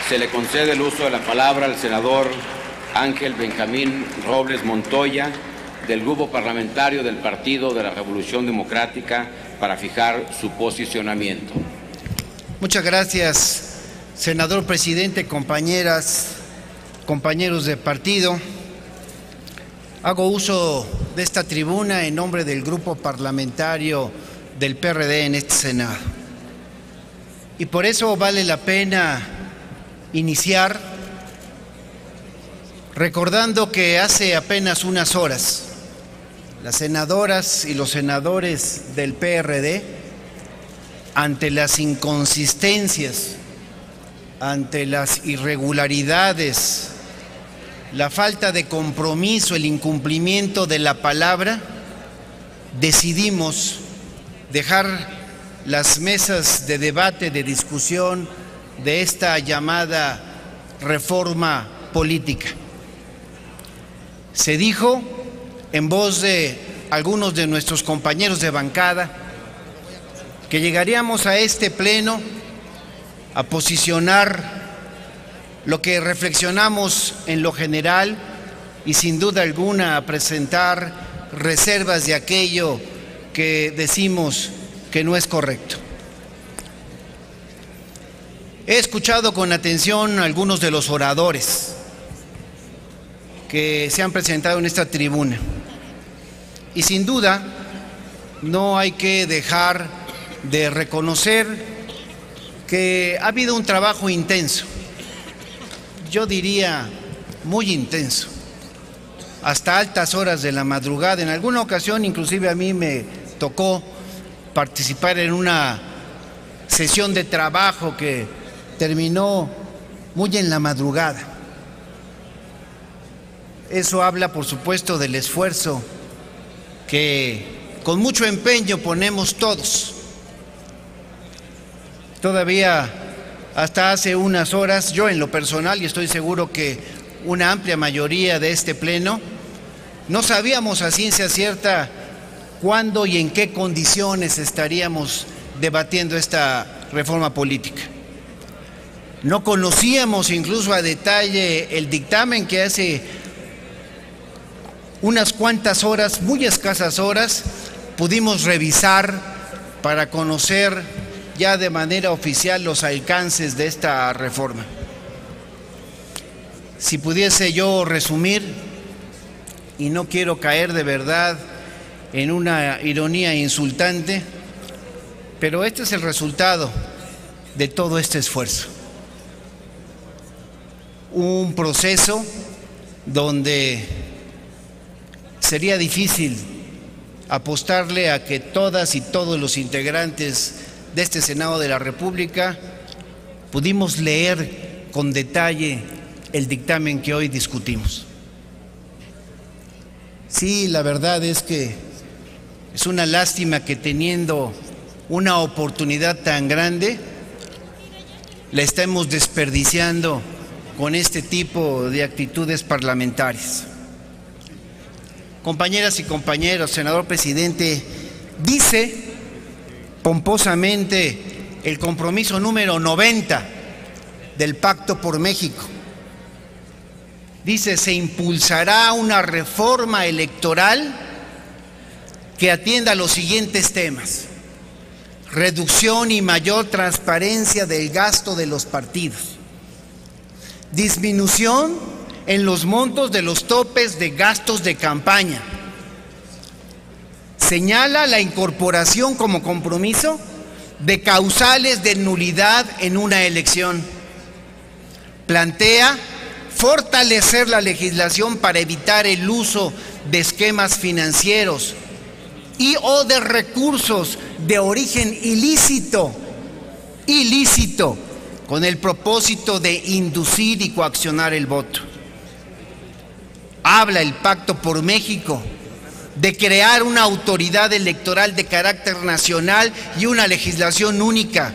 Se le concede el uso de la palabra al senador Ángel Benjamín Robles Montoya, del Grupo Parlamentario del Partido de la Revolución Democrática, para fijar su posicionamiento. Muchas gracias, senador presidente, compañeras, compañeros de partido. Hago uso de esta tribuna en nombre del Grupo Parlamentario del PRD en este Senado. Y por eso vale la pena iniciar recordando que hace apenas unas horas las senadoras y los senadores del PRD, ante las inconsistencias, ante las irregularidades, la falta de compromiso, el incumplimiento de la palabra, decidimos dejar las mesas de debate, de discusión de esta llamada reforma política. Se dijo en voz de algunos de nuestros compañeros de bancada que llegaríamos a este pleno a posicionar lo que reflexionamos en lo general y sin duda alguna a presentar reservas de aquello que decimos que no es correcto. He escuchado con atención a algunos de los oradores que se han presentado en esta tribuna y sin duda no hay que dejar de reconocer que ha habido un trabajo intenso, yo diría muy intenso, hasta altas horas de la madrugada. En alguna ocasión inclusive a mí me tocó participar en una sesión de trabajo que terminó muy en la madrugada. Eso habla, por supuesto, del esfuerzo que con mucho empeño ponemos todos. Todavía hasta hace unas horas, yo en lo personal, y estoy seguro que una amplia mayoría de este pleno, no sabíamos a ciencia cierta cuándo y en qué condiciones estaríamos debatiendo esta reforma política. No conocíamos incluso a detalle el dictamen que hace unas cuantas horas, muy escasas horas, pudimos revisar para conocer ya de manera oficial los alcances de esta reforma. Si pudiese yo resumir, y no quiero caer de verdad en una ironía insultante, pero este es el resultado de todo este esfuerzo. Un proceso donde sería difícil apostarle a que todas y todos los integrantes de este Senado de la República pudimos leer con detalle el dictamen que hoy discutimos. Sí, la verdad es que es una lástima que teniendo una oportunidad tan grande, la estemos desperdiciando con este tipo de actitudes parlamentarias. Compañeras y compañeros, senador presidente, dice pomposamente el compromiso número 90 del Pacto por México. Dice, se impulsará una reforma electoral que atienda los siguientes temas: reducción y mayor transparencia del gasto de los partidos, disminución en los montos de los topes de gastos de campaña, señala la incorporación como compromiso de causales de nulidad en una elección, plantea fortalecer la legislación para evitar el uso de esquemas financieros y o de recursos de origen ilícito, con el propósito de inducir y coaccionar el voto. Habla el Pacto por México de crear una autoridad electoral de carácter nacional y una legislación única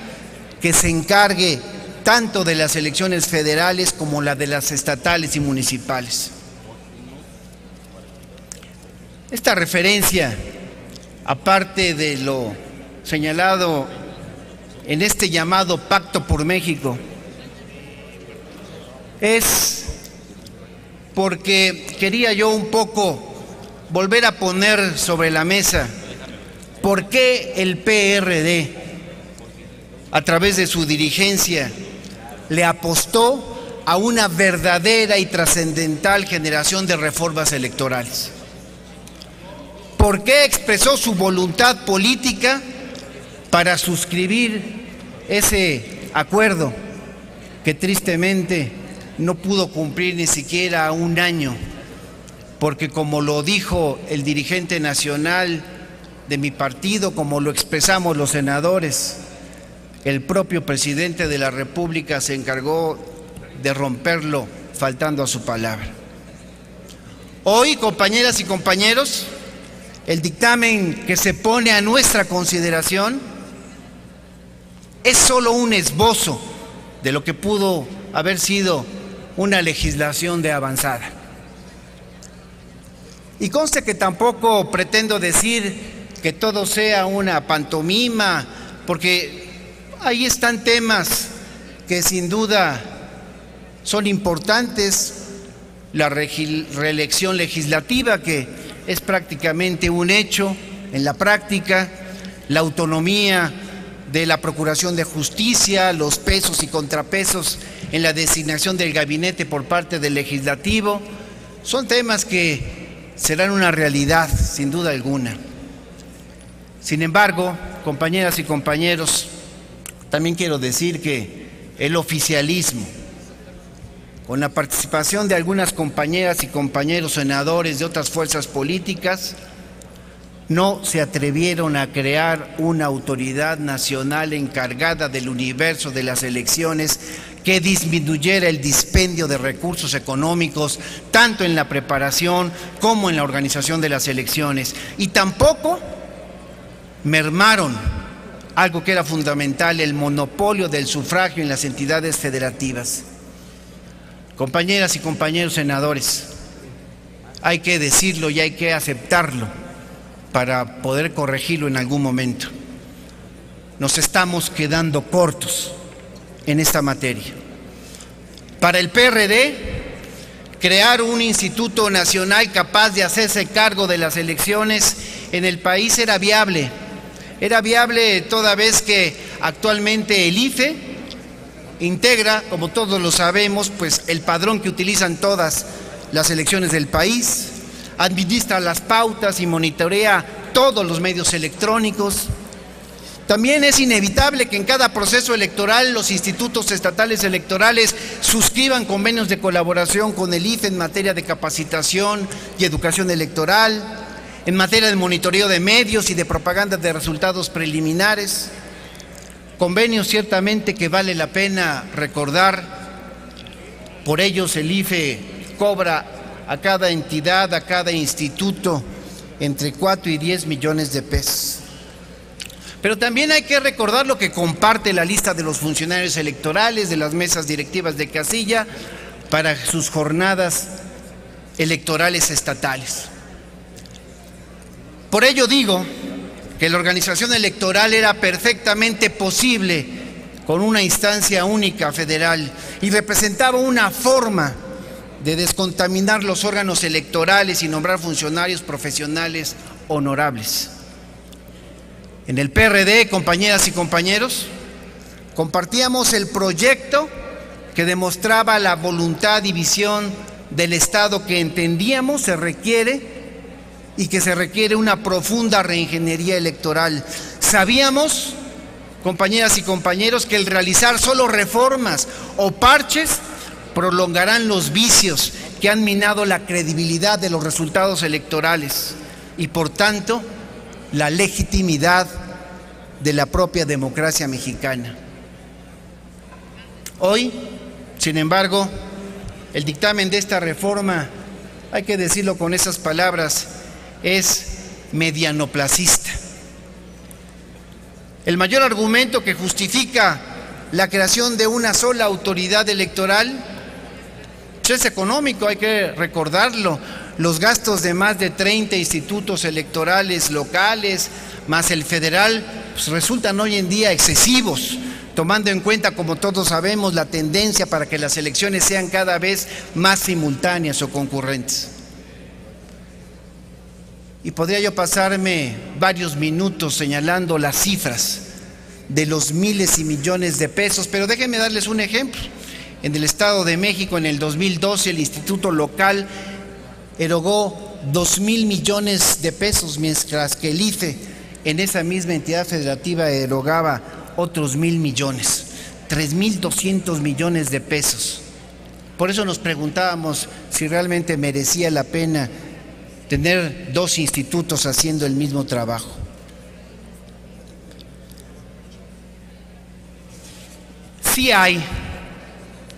que se encargue tanto de las elecciones federales como la de las estatales y municipales. Esta referencia, aparte de lo señalado en este llamado Pacto por México, es porque quería yo un poco volver a poner sobre la mesa por qué el PRD, a través de su dirigencia, le apostó a una verdadera y trascendental generación de reformas electorales. ¿Por qué expresó su voluntad política para suscribir ese acuerdo que tristemente no pudo cumplir ni siquiera un año? Porque como lo dijo el dirigente nacional de mi partido, como lo expresamos los senadores, el propio presidente de la República se encargó de romperlo faltando a su palabra. Hoy, compañeras y compañeros, el dictamen que se pone a nuestra consideración es solo un esbozo de lo que pudo haber sido una legislación de avanzada. Y conste que tampoco pretendo decir que todo sea una pantomima, porque ahí están temas que sin duda son importantes. La reelección legislativa, que es prácticamente un hecho en la práctica, la autonomía de la Procuración de Justicia, los pesos y contrapesos en la designación del gabinete por parte del legislativo, son temas que serán una realidad, sin duda alguna. Sin embargo, compañeras y compañeros, también quiero decir que el oficialismo, con la participación de algunas compañeras y compañeros senadores de otras fuerzas políticas, no se atrevieron a crear una autoridad nacional encargada del universo de las elecciones que disminuyera el dispendio de recursos económicos, tanto en la preparación como en la organización de las elecciones. Y tampoco mermaron algo que era fundamental, el monopolio del sufragio en las entidades federativas. Compañeras y compañeros senadores, hay que decirlo y hay que aceptarlo para poder corregirlo en algún momento. Nos estamos quedando cortos en esta materia. Para el PRD, crear un instituto nacional capaz de hacerse cargo de las elecciones en el país era viable. Era viable toda vez que actualmente el IFE integra, como todos lo sabemos, pues el padrón que utilizan todas las elecciones del país, administra las pautas y monitorea todos los medios electrónicos. También es inevitable que en cada proceso electoral los institutos estatales electorales suscriban convenios de colaboración con el IFE en materia de capacitación y educación electoral, en materia de monitoreo de medios y de propaganda de resultados preliminares. Convenios ciertamente que vale la pena recordar. Por ellos el IFE cobra a cada entidad, a cada instituto, entre 4 y 10 millones de pesos. Pero también hay que recordar lo que comparte la lista de los funcionarios electorales de las mesas directivas de casilla para sus jornadas electorales estatales. Por ello digo que la organización electoral era perfectamente posible con una instancia única federal y representaba una forma de descontaminar los órganos electorales y nombrar funcionarios profesionales honorables. En el PRD, compañeras y compañeros, compartíamos el proyecto que demostraba la voluntad y visión del Estado que entendíamos se requiere y que se requiere una profunda reingeniería electoral. Sabíamos, compañeras y compañeros, que el realizar solo reformas o parches prolongarán los vicios que han minado la credibilidad de los resultados electorales y, por tanto, la legitimidad de la propia democracia mexicana. Hoy, sin embargo, el dictamen de esta reforma, hay que decirlo con esas palabras, es medianoplacista. El mayor argumento que justifica la creación de una sola autoridad electoral es económico, hay que recordarlo. Los gastos de más de 30 institutos electorales locales, más el federal, pues resultan hoy en día excesivos tomando en cuenta, como todos sabemos, la tendencia para que las elecciones sean cada vez más simultáneas o concurrentes. Y podría yo pasarme varios minutos señalando las cifras de los miles y millones de pesos, pero déjenme darles un ejemplo. En el Estado de México, en el 2012, el Instituto Local erogó 2,000 millones de pesos, mientras que el IFE en esa misma entidad federativa erogaba otros 1,000 millones, 3,200 millones de pesos. Por eso nos preguntábamos si realmente merecía la pena tener dos institutos haciendo el mismo trabajo. Sí hay,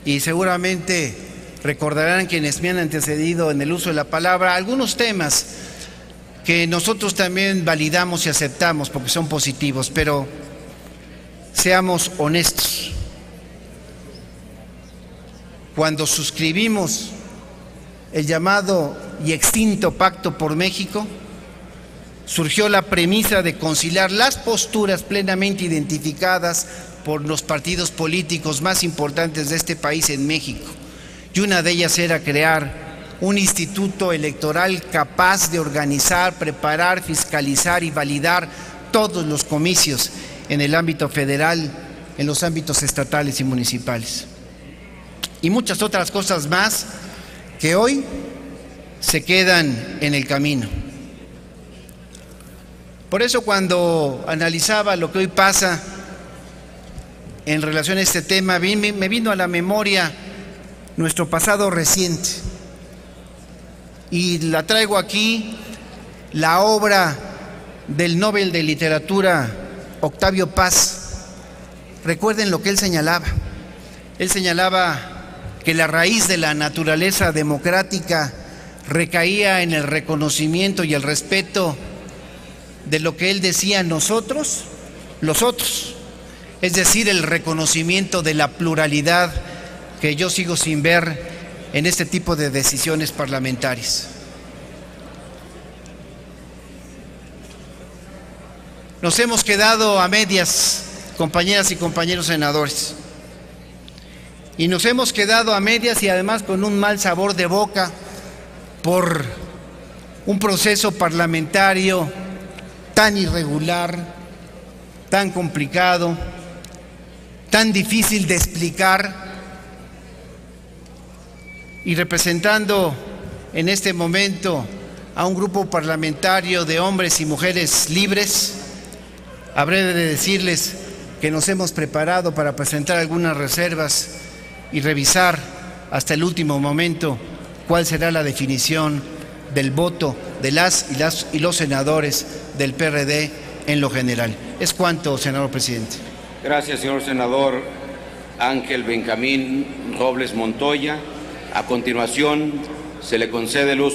y seguramente recordarán quienes me han antecedido en el uso de la palabra, algunos temas que nosotros también validamos y aceptamos porque son positivos, pero seamos honestos. Cuando suscribimos el llamado y extinto Pacto por México, surgió la premisa de conciliar las posturas plenamente identificadas por los partidos políticos más importantes de este país en México. Y una de ellas era crear un instituto electoral capaz de organizar, preparar, fiscalizar y validar todos los comicios en el ámbito federal, en los ámbitos estatales y municipales. Y muchas otras cosas más que hoy se quedan en el camino. Por eso, cuando analizaba lo que hoy pasa en relación a este tema, me vino a la memoria nuestro pasado reciente. Y la traigo aquí, la obra del Nobel de Literatura Octavio Paz. Recuerden lo que él señalaba. Él señalaba que la raíz de la naturaleza democrática recaía en el reconocimiento y el respeto de lo que él decía nosotros, los otros. Es decir, el reconocimiento de la pluralidad que yo sigo sin ver en este tipo de decisiones parlamentarias. Nos hemos quedado a medias, compañeras y compañeros senadores, y nos hemos quedado a medias y además con un mal sabor de boca por un proceso parlamentario tan irregular, tan complicado, tan difícil de explicar, y representando en este momento a un grupo parlamentario de hombres y mujeres libres, habré de decirles que nos hemos preparado para presentar algunas reservas y revisar hasta el último momento cuál será la definición del voto de las y los senadores del PRD en lo general. Es cuanto, senador presidente. Gracias, señor senador Ángel Benjamín Robles Montoya. A continuación, se le concede el uso